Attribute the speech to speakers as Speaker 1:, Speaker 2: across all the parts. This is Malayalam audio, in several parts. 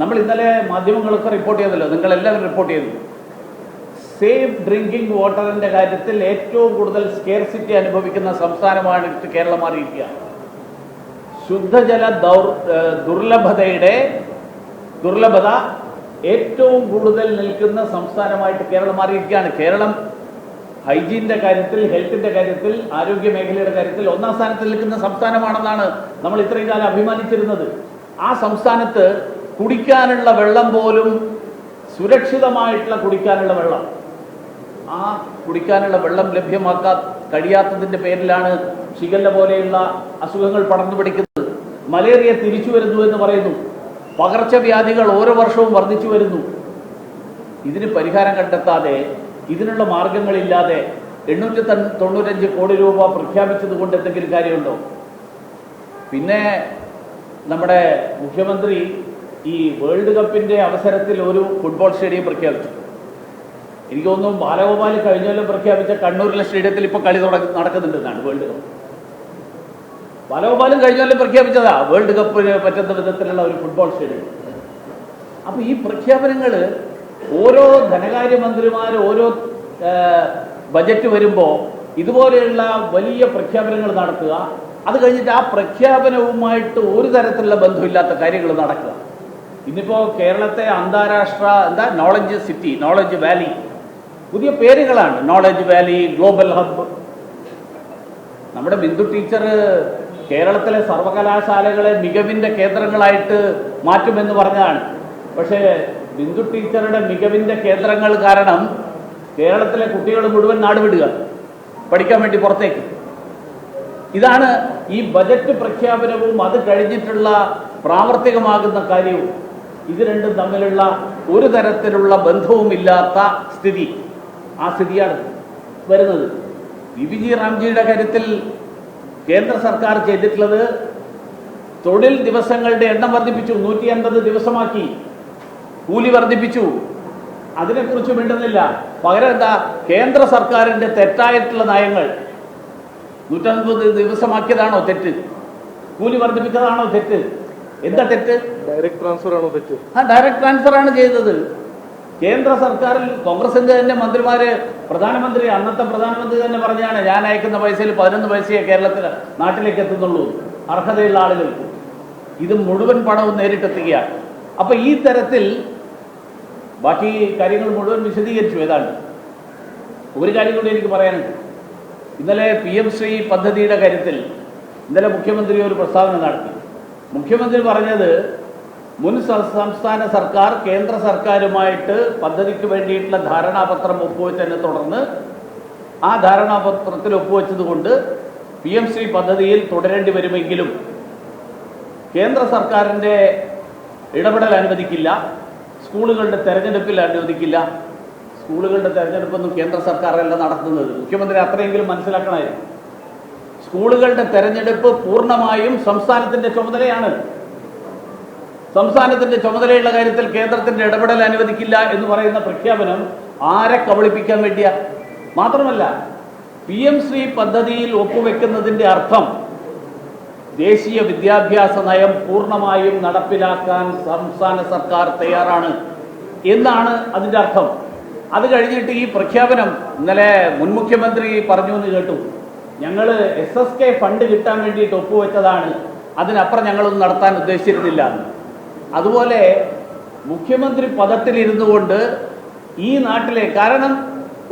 Speaker 1: നമ്മൾ ഇന്നലെ മാധ്യമങ്ങളൊക്കെ റിപ്പോർട്ട് ചെയ്തല്ലോ, നിങ്ങളെല്ലാവരും റിപ്പോർട്ട് ചെയ്തു. സേഫ് ഡ്രിങ്കിങ് വാട്ടറിന്റെ കാര്യത്തിൽ ഏറ്റവും കൂടുതൽ സ്കേർസിറ്റി അനുഭവിക്കുന്ന സംസ്ഥാനമായിട്ട് കേരളം മാറിയിരിക്കുക. ശുദ്ധജല ദുർലഭത ഏറ്റവും കൂടുതൽ നിൽക്കുന്ന സംസ്ഥാനമായിട്ട് കേരളം മാറിയിരിക്കുകയാണ്. കേരളം ഹൈജീനിന്റെ കാര്യത്തിൽ, ഹെൽത്തിന്റെ കാര്യത്തിൽ, ആരോഗ്യ മേഖലയുടെ കാര്യത്തിൽ ഒന്നാം സ്ഥാനത്ത് നിൽക്കുന്ന സംസ്ഥാനമാണെന്നാണ് നമ്മൾ ഇത്രയും കാലം അഭിമാനിച്ചിരുന്നത്. ആ സംസ്ഥാനത്ത് കുടിക്കാനുള്ള വെള്ളം പോലും സുരക്ഷിതമായിട്ടുള്ള കുടിക്കാനുള്ള വെള്ളം, ആ കുടിക്കാനുള്ള വെള്ളം ലഭ്യമാക്കാൻ കഴിയാത്തതിന്റെ പേരിലാണ് ഷിഗല്ല പോലെയുള്ള അസുഖങ്ങൾ പടർന്നു പിടിക്കുന്നത്. മലേറിയ തിരിച്ചു വരുന്നു എന്ന് പറയുന്നു. പകർച്ചവ്യാധികൾ ഓരോ വർഷവും വർദ്ധിച്ചു വരുന്നു. ഇതിന് പരിഹാരം കണ്ടെത്താതെ, ഇതിനുള്ള മാർഗങ്ങളില്ലാതെ 895 കോടി രൂപ പ്രഖ്യാപിച്ചത് കൊണ്ട് എന്തെങ്കിലും കാര്യമുണ്ടോ? പിന്നെ നമ്മുടെ മുഖ്യമന്ത്രി ഈ വേൾഡ് കപ്പിന്റെ അവസരത്തിൽ ഒരു ഫുട്ബോൾ സ്റ്റേഡിയം പ്രഖ്യാപിച്ചു. എനിക്ക് തോന്നുന്നു ബാലഗോപാൽ കഴിഞ്ഞ പ്രഖ്യാപിച്ച കണ്ണൂരിലെ സ്റ്റേഡിയത്തിൽ ഇപ്പോൾ കളി നടക്കുന്നുണ്ടെന്നാണ്. വേൾഡ് കപ്പ് ബാലഗോപാലും കഴിഞ്ഞ പ്രഖ്യാപിച്ചതാ വേൾഡ് കപ്പിന് പറ്റുന്ന വിധത്തിലുള്ള ഒരു ഫുട്ബോൾ സ്റ്റേഡിയം. അപ്പൊ ഈ പ്രഖ്യാപനങ്ങൾ ഓരോ ധനകാര്യമന്ത്രിമാർ ഓരോ ബജറ്റ് വരുമ്പോൾ ഇതുപോലെയുള്ള വലിയ പ്രഖ്യാപനങ്ങൾ നടത്തുക, അത് കഴിഞ്ഞിട്ട് ആ പ്രഖ്യാപനവുമായിട്ട് ഒരു തരത്തിലുള്ള ബന്ധമില്ലാത്ത കാര്യങ്ങൾ നടക്കുക. ഇന്നിപ്പോ കേരളത്തെ അന്താരാഷ്ട്ര നോളജ് സിറ്റി, നോളജ് വാലി, പുതിയ പേരുകളാണ്. Knowledge Valley, global hub. നമ്മുടെ ബിന്ദു ടീച്ചർ കേരളത്തിലെ സർവകലാശാലകളെ മികവിന്റെ കേന്ദ്രങ്ങളായിട്ട് മാറ്റുമെന്ന് പറഞ്ഞതാണ്. പക്ഷേ ബിന്ദു ടീച്ചറുടെ മികവിന്റെ കേന്ദ്രങ്ങൾ കാരണം കേരളത്തിലെ കുട്ടികൾ മുഴുവൻ നാടുവിടുക, പഠിക്കാൻ വേണ്ടി പുറത്തേക്ക്. ഇതാണ് ഈ ബജറ്റ് പ്രഖ്യാപനവും അത് കഴിഞ്ഞിട്ടുള്ള പ്രാവർത്തികമാകുന്ന കാര്യവും. ഇത് രണ്ടും തമ്മിലുള്ള ഒരു തരത്തിലുള്ള ബന്ധവുമില്ലാത്ത സ്ഥിതി, ആ സ്ഥിതിയാണ് വരുന്നത്. VPG റാംജിയുടെ കാര്യത്തിൽ കേന്ദ്ര സർക്കാർ ചെയ്തിട്ടുള്ളത് തൊഴിൽ ദിവസങ്ങളുടെ എണ്ണം വർദ്ധിപ്പിച്ചു, 150 ദിവസമാക്കി, കൂലി വർദ്ധിപ്പിച്ചു. അതിനെക്കുറിച്ച് മിണ്ടുന്നില്ല. പകരം എന്താ, കേന്ദ്ര സർക്കാരിന്റെ തെറ്റായിട്ടുള്ള നയങ്ങൾ 150 ദിവസമാക്കിയതാണോ തെറ്റ്? കൂലി വർദ്ധിപ്പിച്ചതാണോ തെറ്റ്? എന്താ തെറ്റ്?
Speaker 2: ഡയറക്ട് ട്രാൻസ്ഫർ ആണോ തെറ്റ്?
Speaker 1: ഡയറക്ട് ട്രാൻസ്ഫർ ആണ് ചെയ്തത്. കേന്ദ്ര സർക്കാരിൽ കോൺഗ്രസിന്റെ തന്നെ മന്ത്രിമാര്, പ്രധാനമന്ത്രി, അന്നത്തെ പ്രധാനമന്ത്രി തന്നെ പറഞ്ഞാണ്, ഞാൻ അയക്കുന്ന പൈസയിൽ 11 പൈസയെ കേരളത്തിൽ നാട്ടിലേക്ക് എത്തുന്നുള്ളൂ അർഹതയുള്ള ആളുകൾക്ക്. ഇത് മുഴുവൻ പണവും നേരിട്ടെത്തുകയാണ്. അപ്പൊ ഈ തരത്തിൽ ബാക്കി കാര്യങ്ങൾ മുഴുവൻ വിശദീകരിച്ചു. ഏതാണ്ട് ഒരു കാര്യം കൂടി എനിക്ക് പറയാനുണ്ട്. ഇന്നലെ PM ശ്രീ പദ്ധതിയുടെ കാര്യത്തിൽ ഇന്നലെ മുഖ്യമന്ത്രി ഒരു പ്രസ്താവന നടത്തി. മുഖ്യമന്ത്രി പറഞ്ഞത്, മുൻ സംസ്ഥാന സർക്കാർ കേന്ദ്ര സർക്കാരുമായിട്ട് പദ്ധതിക്ക് വേണ്ടിയിട്ടുള്ള ധാരണാപത്രം ഒപ്പുവെച്ചതിനെ തുടർന്ന് ആ ധാരണാപത്രത്തിൽ ഒപ്പുവെച്ചത് കൊണ്ട് PM ശ്രീ പദ്ധതിയിൽ തുടരേണ്ടി വരുമെങ്കിലും കേന്ദ്ര സർക്കാരിൻ്റെ ഇടപെടൽ അനുവദിക്കില്ല, സ്കൂളുകളുടെ തെരഞ്ഞെടുപ്പിൽ അനുവദിക്കില്ല. സ്കൂളുകളുടെ തെരഞ്ഞെടുപ്പൊന്നും കേന്ദ്ര സർക്കാരല്ല നടത്തുന്നത്. മുഖ്യമന്ത്രി അത്രയെങ്കിലും മനസ്സിലാക്കണമായിരുന്നു. സ്കൂളുകളുടെ തെരഞ്ഞെടുപ്പ് പൂർണ്ണമായും സംസ്ഥാനത്തിന്റെ ചുമതലയാണ്. സംസ്ഥാനത്തിന്റെ ചുമതലയുള്ള കാര്യത്തിൽ കേന്ദ്രത്തിന്റെ ഇടപെടൽ അനുവദിക്കില്ല എന്ന് പറയുന്ന പ്രഖ്യാപനം ആരെ കബളിപ്പിക്കാൻ വേണ്ടിയാ? മാത്രമല്ല, PM ശ്രീ പദ്ധതിയിൽ ഒപ്പുവെക്കുന്നതിന്റെ അർത്ഥം ദേശീയ വിദ്യാഭ്യാസ നയം പൂർണ്ണമായും നടപ്പിലാക്കാൻ സംസ്ഥാന സർക്കാർ തയ്യാറാണ് എന്നാണ് അതിന്റെ അർത്ഥം. അത് കഴിഞ്ഞിട്ട് ഈ പ്രഖ്യാപനം ഇന്നലെ മുൻ മുഖ്യമന്ത്രി പറഞ്ഞു എന്ന് കേട്ടു, ഞങ്ങൾ SSK ഫണ്ട് കിട്ടാൻ വേണ്ടിയിട്ട് ഒപ്പുവെച്ചതാണ്, അതിനപ്പുറം ഞങ്ങളൊന്നും നടത്താൻ ഉദ്ദേശിച്ചിരുന്നില്ല. അതുപോലെ മുഖ്യമന്ത്രി പദത്തിലിരുന്നു കൊണ്ട് ഈ നാട്ടിലെ, കാരണം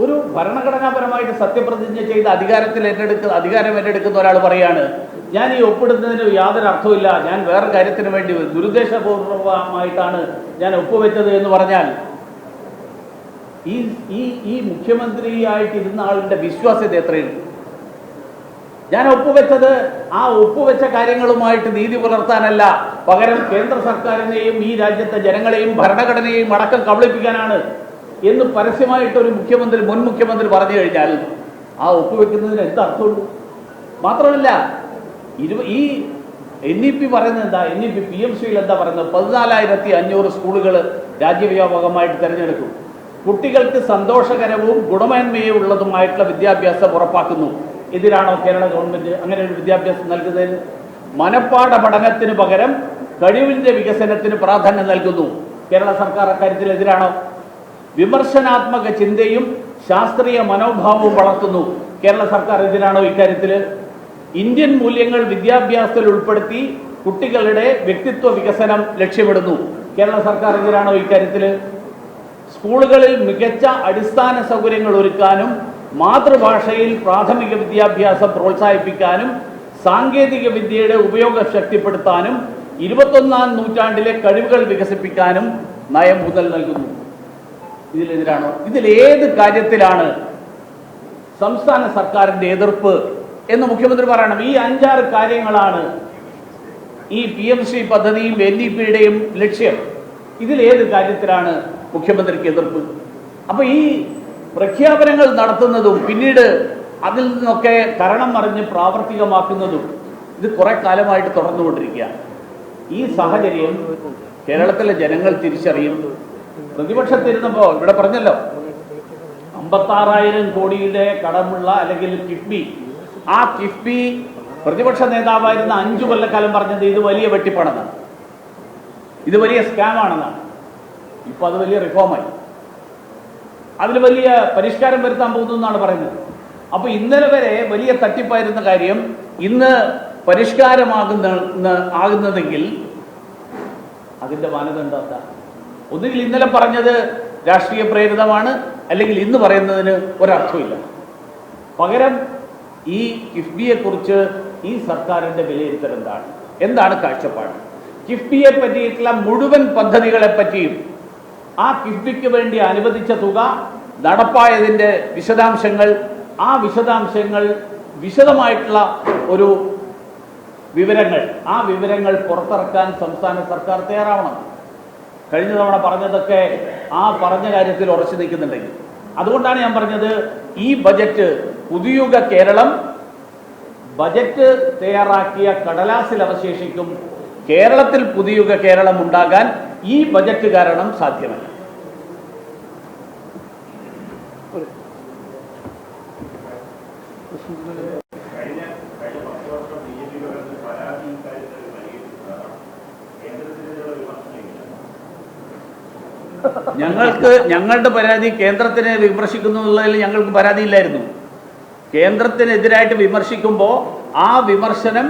Speaker 1: ഒരു ഭരണഘടനാപരമായിട്ട് സത്യപ്രതിജ്ഞ ചെയ്ത് അധികാരം ഏറ്റെടുക്കുന്ന ഒരാൾ പറയാണ്, ഞാൻ ഈ ഒപ്പിടുന്നതിന് യാതൊരു അർത്ഥമില്ല, ഞാൻ വേറെ കാര്യത്തിന് വേണ്ടി ദുരുദ്ദേശപൂർവമായിട്ടാണ് ഞാൻ ഒപ്പുവെച്ചത് എന്ന് പറഞ്ഞാൽ ഈ മുഖ്യമന്ത്രിയായിട്ടിരുന്ന ആളിന്റെ വിശ്വാസ്യത എത്രയുണ്ട്? ഞാൻ ഒപ്പുവെച്ചത് ആ ഒപ്പുവെച്ച കാര്യങ്ങളുമായിട്ട് നീതി പുലർത്താനല്ല, പകരം കേന്ദ്ര സർക്കാരിനെയും ഈ രാജ്യത്തെ ജനങ്ങളെയും ഭരണഘടനയെയും അടക്കം കബളിപ്പിക്കാനാണ് എന്ന് പരസ്യമായിട്ട് ഒരു മുഖ്യമന്ത്രി, മുൻ മുഖ്യമന്ത്രി പറഞ്ഞു കഴിഞ്ഞാൽ ആ ഒപ്പുവെക്കുന്നതിന് എന്താ അർത്ഥമുള്ളൂ? മാത്രമല്ല, ഈ NEP പറയുന്നത് എന്താ? NEP PM ശ്രീയിൽ എന്താ പറയുന്നത്? 14,500 സ്കൂളുകൾ രാജ്യവ്യാപകമായിട്ട് തിരഞ്ഞെടുക്കും. കുട്ടികൾക്ക് സന്തോഷകരവും ഗുണമേന്മയുള്ളതുമായിട്ടുള്ള വിദ്യാഭ്യാസം ഉറപ്പാക്കുന്നു. എതിരാണോ കേരള ഗവൺമെന്റ് അങ്ങനെ ഒരു വിദ്യാഭ്യാസം നൽകുന്നതിന്? മനപ്പാഠ പഠനത്തിന് പകരം കഴിവിന്റെ വികസനത്തിന് പ്രാധാന്യം നൽകുന്നു. കേരള സർക്കാർ അക്കാര്യത്തിൽ എതിരാണോ? വിമർശനാത്മക ചിന്തയും ശാസ്ത്രീയ മനോഭാവവും വളർത്തുന്നു. കേരള സർക്കാർ എതിരാണോ ഇക്കാര്യത്തിൽ? ഇന്ത്യൻ മൂല്യങ്ങൾ വിദ്യാഭ്യാസത്തിൽ ഉൾപ്പെടുത്തി കുട്ടികളുടെ വ്യക്തിത്വ വികസനം ലക്ഷ്യമിടുന്നു. കേരള സർക്കാർ എതിരാണോ ഇക്കാര്യത്തിൽ? സ്കൂളുകളിൽ മികച്ച അടിസ്ഥാന സൗകര്യങ്ങൾ ഒരുക്കാനും മാതൃഭാഷയിൽ പ്രാഥമിക വിദ്യാഭ്യാസം പ്രോത്സാഹിപ്പിക്കാനും സാങ്കേതിക വിദ്യയുടെ ഉപയോഗം ശക്തിപ്പെടുത്താനും 21ാം നൂറ്റാണ്ടിലെ കഴിവുകൾ വികസിപ്പിക്കാനും നയം ഊന്നൽ നൽകുന്നു. ഇതിലെതിരാണോ? ഇതിലേത് കാര്യത്തിലാണ് സംസ്ഥാന സർക്കാരിന്റെ എതിർപ്പ് എന്ന് മുഖ്യമന്ത്രി പറയണം. ഈ 5-6 കാര്യങ്ങളാണ് ഈ PMC പദ്ധതിയും NEP-യുടെയും ലക്ഷ്യം. ഇതിലേത് കാര്യത്തിലാണ് മുഖ്യമന്ത്രിക്ക് എതിർപ്പ്? അപ്പൊ ഈ പ്രഖ്യാപനങ്ങൾ നടത്തുന്നതും പിന്നീട് അതിൽ നിന്നൊക്കെ കരണം മറിഞ്ഞ് പ്രാവർത്തികമാക്കുന്നതും ഇത് കുറെ കാലമായിട്ട് തുടർന്നുകൊണ്ടിരിക്കുകയാണ്. ഈ സാഹചര്യം കേരളത്തിലെ ജനങ്ങൾ തിരിച്ചറിയും. പ്രതിപക്ഷത്തിരുന്നപ്പോൾ ഇവിടെ പറഞ്ഞല്ലോ 56,000 കോടിയുടെ കടമുള്ള അല്ലെങ്കിൽ കിഫ്ബി, ആ കിഫ്ബി പ്രതിപക്ഷ നേതാവായിരുന്ന 5 കൊല്ലക്കാലം പറഞ്ഞത് ഇത് വലിയ വെട്ടിപ്പാണെന്നാണ്, ഇത് വലിയ സ്കാം ആണെന്നാണ്. ഇപ്പൊ അത് വലിയ റിഫോമായി, അതിൽ വലിയ പരിഷ്കാരം വരുത്താൻ പോകുന്നു എന്നാണ് പറയുന്നത്. അപ്പൊ ഇന്നലെ വരെ വലിയ തട്ടിപ്പായിരുന്ന കാര്യം ഇന്ന് പരിഷ്കാരമാകുന്നതെങ്കിൽ അതിന്റെ മാനദണ്ഡം എന്താ? ഒന്നുകിൽ ഇന്നലെ പറഞ്ഞത് രാഷ്ട്രീയ പ്രേരിതമാണ്, അല്ലെങ്കിൽ ഇന്ന് പറയുന്നതിന് ഒരർത്ഥമില്ല. പകരം ഈ കിഫ്ബിയെ കുറിച്ച് ഈ സർക്കാരിന്റെ വിലയിരുത്തൽ എന്താണ്? എന്താണ് കാഴ്ചപ്പാട്? കിഫ്ബിയെ പറ്റിയിട്ടുള്ള മുഴുവൻ പദ്ധതികളെ പറ്റിയും ആ കിഫ്ബിക്ക് വേണ്ടി അനുവദിച്ച തുക, നടപ്പായതിന്റെ വിശദാംശങ്ങൾ, ആ വിശദാംശങ്ങൾ വിശദമായിട്ടുള്ള ഒരു വിവരങ്ങൾ, ആ വിവരങ്ങൾ പുറത്തിറക്കാൻ സംസ്ഥാന സർക്കാർ തയ്യാറാവണം. കഴിഞ്ഞ തവണ പറഞ്ഞതൊക്കെ ആ പറഞ്ഞ കാര്യത്തിൽ ഉറച്ചു നിൽക്കുന്നുണ്ടെങ്കിൽ, അതുകൊണ്ടാണ് ഞാൻ പറഞ്ഞത് ഈ ബജറ്റ് പുതുയുഗ കേരളം ബജറ്റ് തയ്യാറാക്കിയ കടലാസിൽ അവശേഷിക്കും. കേരളത്തിൽ പുതുയുഗ കേരളം ഉണ്ടാകാൻ ഈ ബജറ്റ് കാരണം സാധ്യമല്ല. ഞങ്ങളുടെ പരാതി കേന്ദ്രത്തിനെ വിമർശിക്കുന്നു എന്നുള്ളതിൽ ഞങ്ങൾക്ക് പരാതിയില്ലായിരുന്നു. കേന്ദ്രത്തിനെതിരായിട്ട് വിമർശിക്കുമ്പോൾ ആ വിമർശനം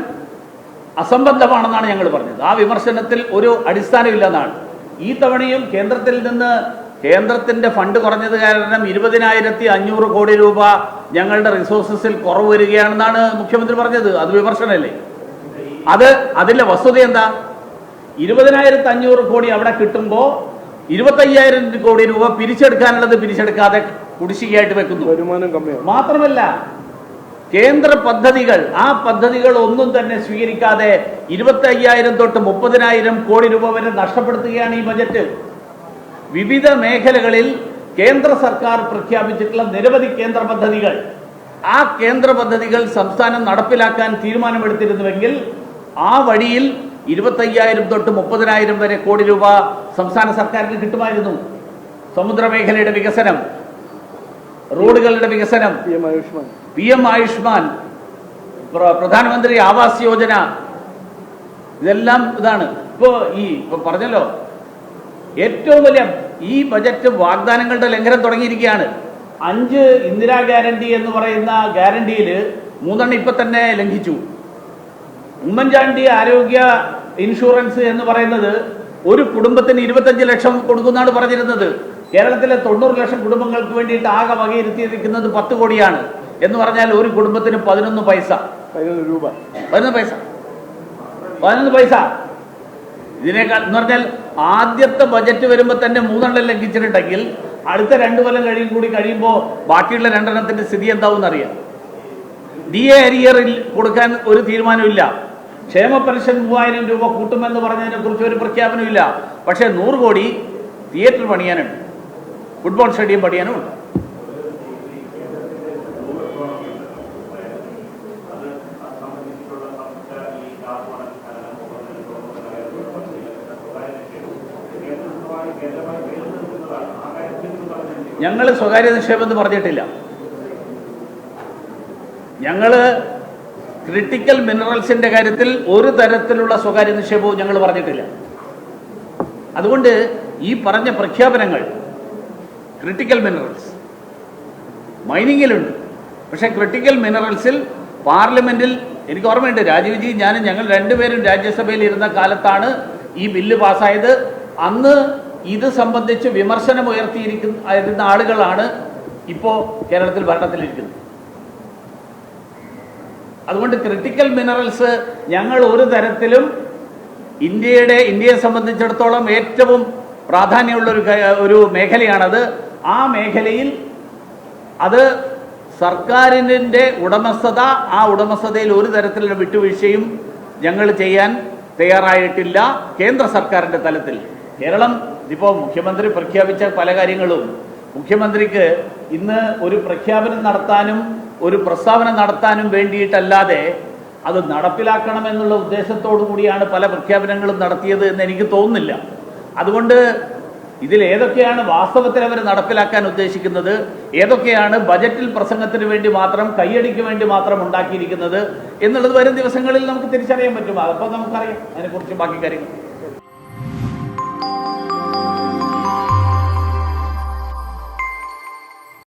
Speaker 1: അസംബന്ധമാണെന്നാണ് ഞങ്ങൾ പറഞ്ഞത്. ആ വിമർശനത്തിൽ ഒരു അടിസ്ഥാനമില്ലെന്നാണ്. ഈ തവണയും കേന്ദ്രത്തിൽ നിന്ന് കേന്ദ്രത്തിന്റെ ഫണ്ട് കുറഞ്ഞത് കാരണം 20,500 കോടി രൂപ ഞങ്ങളുടെ റിസോഴ്സസിൽ കുറവ് വരികയാണെന്നാണ് മുഖ്യമന്ത്രി പറഞ്ഞത്. അത് വിമർശനമല്ലേ? അതിന്റെ വസ്തുത എന്താ? 20,500 കോടി അവിടെ കിട്ടുമ്പോൾ 25,000 കോടി രൂപ പിരിച്ചെടുക്കാനുള്ളത് പിരിച്ചെടുക്കാതെ കുടിശ്ശികയായിട്ട് വെക്കുന്നു. വരുമാനം കമ്മിയാണ്. മാത്രമല്ല കേന്ദ്ര പദ്ധതികൾ, ആ പദ്ധതികൾ ഒന്നും തന്നെ സ്വീകരിക്കാതെ 25,000 തൊട്ട് 30,000 കോടി രൂപ വരെ നഷ്ടപ്പെടുത്തുകയാണ് ഈ ബജറ്റ്. വിവിധ മേഖലകളിൽ കേന്ദ്ര സർക്കാർ പ്രഖ്യാപിച്ചിട്ടുള്ള നിരവധി കേന്ദ്ര പദ്ധതികൾ, ആ കേന്ദ്ര പദ്ധതികൾ സംസ്ഥാനം നടപ്പിലാക്കാൻ തീരുമാനമെടുത്തിരുന്നുവെങ്കിൽ ആ വഴിയിൽ 25,000 തൊട്ട് 30,000 വരെ കോടി രൂപ സംസ്ഥാന സർക്കാരിന് കിട്ടുമായിരുന്നു. സമുദ്രമേഖലയുടെ വികസനം, റോഡുകളുടെ വികസനം, PM ആയുഷ്മാൻ, പ്രധാനമന്ത്രി ആവാസ് യോജന, ഇതെല്ലാം ഇതാണ്. ഇപ്പൊ പറഞ്ഞല്ലോ, ഏറ്റവും വലിയ ഈ ബജറ്റ് വാഗ്ദാനങ്ങളുടെ ലംഘനം തുടങ്ങിയിരിക്കുകയാണ്. 5 ഇന്ദിരാ ഗ്യാരണ്ടി എന്ന് പറയുന്ന ഗ്യാരണ്ടിയിൽ 3 ഇപ്പൊ തന്നെ ലംഘിച്ചു. ഉമ്മൻചാണ്ടി ആരോഗ്യ ഇൻഷുറൻസ് എന്ന് പറയുന്നത് ഒരു കുടുംബത്തിന് 25 ലക്ഷം കൊടുക്കുന്നാണ് പറഞ്ഞിരുന്നത്. കേരളത്തിലെ 90 ലക്ഷം കുടുംബങ്ങൾക്ക് വേണ്ടിയിട്ട് ആകെ വകയിരുത്തിയിരിക്കുന്നത് 10 കോടിയാണ്. എന്ന് പറഞ്ഞാൽ ഒരു കുടുംബത്തിന് 11 പൈസ, 11 പൈസ. ഇതിനേക്കാൾ എന്ന് പറഞ്ഞാൽ ആദ്യത്തെ ബജറ്റ് വരുമ്പോൾ തന്നെ 3 ലംഘിച്ചിട്ടുണ്ടെങ്കിൽ അടുത്ത 2 കൊല്ലം കഴിയുമ്പോൾ ബാക്കിയുള്ള 2 സ്ഥിതി എന്താവും എന്നറിയാം. DA അരിയറിൽ കൊടുക്കാൻ ഒരു തീരുമാനമില്ല. ക്ഷേമ പെൻഷൻ 3000 രൂപ കൂട്ടുമെന്ന് പറഞ്ഞതിനെ കുറിച്ച് ഒരു പ്രഖ്യാപനമില്ല. പക്ഷേ 100 കോടി തിയേറ്റർ പണിയാനുണ്ട്, ഫുട്ബോൾ സ്റ്റേഡിയം പണിയാനുമുണ്ട്. ഞങ്ങൾ സ്വകാര്യ നിക്ഷേപം എന്ന് പറഞ്ഞിട്ടില്ല. ഞങ്ങൾ ക്രിട്ടിക്കൽ മിനറൽസിന്റെ കാര്യത്തിൽ ഒരു തരത്തിലുള്ള സ്വകാര്യ നിക്ഷേപവും ഞങ്ങൾ പറഞ്ഞിട്ടില്ല. അതുകൊണ്ട് ഈ പറഞ്ഞ പ്രഖ്യാപനങ്ങൾ ക്രിട്ടിക്കൽ മിനറൽസ് മൈനിങ്ങിലുണ്ട്, പക്ഷേ ക്രിട്ടിക്കൽ മിനറൽസിൽ പാർലമെന്റിൽ എനിക്ക് ഓർമ്മയുണ്ട്, രാജീവ്ജി ഞാനും ഞങ്ങൾ രണ്ടുപേരും രാജ്യസഭയിൽ ഇരുന്ന കാലത്താണ് ഈ ബില്ല് പാസ്സായത്. അന്ന് ഇത് സംബന്ധിച്ച് വിമർശനം ഉയർത്തിയിരുന്ന ആളുകളാണ് ഇപ്പോൾ കേരളത്തിൽ ഭരണത്തിലിരിക്കുന്നത്. അതുകൊണ്ട് ക്രിട്ടിക്കൽ മിനറൽസ് ഞങ്ങൾ ഒരു തരത്തിലും ഇന്ത്യയെ സംബന്ധിച്ചിടത്തോളം ഏറ്റവും പ്രാധാന്യമുള്ള ഒരു മേഖലയാണത്. ആ മേഖലയിൽ അത് സർക്കാരിൻ്റെ ഉടമസ്ഥത, ആ ഉടമസ്ഥതയിൽ ഒരു തരത്തിലുള്ള വിട്ടുവീഴ്ചയും ഞങ്ങൾ ചെയ്യാൻ തയ്യാറായിട്ടില്ല. കേന്ദ്ര സർക്കാരിൻ്റെ തലത്തിൽ കേരളം ഇപ്പോൾ മുഖ്യമന്ത്രി പ്രഖ്യാപിച്ച പല കാര്യങ്ങളും മുഖ്യമന്ത്രിക്ക് ഇന്ന് ഒരു പ്രഖ്യാപനം നടത്താനും ഒരു പ്രസ്താവന നടത്താനും വേണ്ടിയിട്ടല്ലാതെ അത് നടപ്പിലാക്കണമെന്നുള്ള ഉദ്ദേശത്തോടു കൂടിയാണ് പല പ്രഖ്യാപനങ്ങളും നടത്തിയത് എന്ന് എനിക്ക് തോന്നുന്നില്ല. അതുകൊണ്ട് ഇതിൽ ഏതൊക്കെയാണ് വാസ്തവത്തിൽ അവർ നടപ്പിലാക്കാൻ ഉദ്ദേശിക്കുന്നത്, ഏതൊക്കെയാണ് ബജറ്റിൽ പ്രസംഗത്തിന് വേണ്ടി മാത്രം, കയ്യടിക്ക് വേണ്ടി മാത്രം ഉണ്ടാക്കിയിരിക്കുന്നത് എന്നുള്ളത് വരും ദിവസങ്ങളിൽ നമുക്ക് തിരിച്ചറിയാൻ പറ്റും. അതപ്പോൾ നമുക്കറിയാം അതിനെക്കുറിച്ച് ബാക്കി കാര്യങ്ങൾ.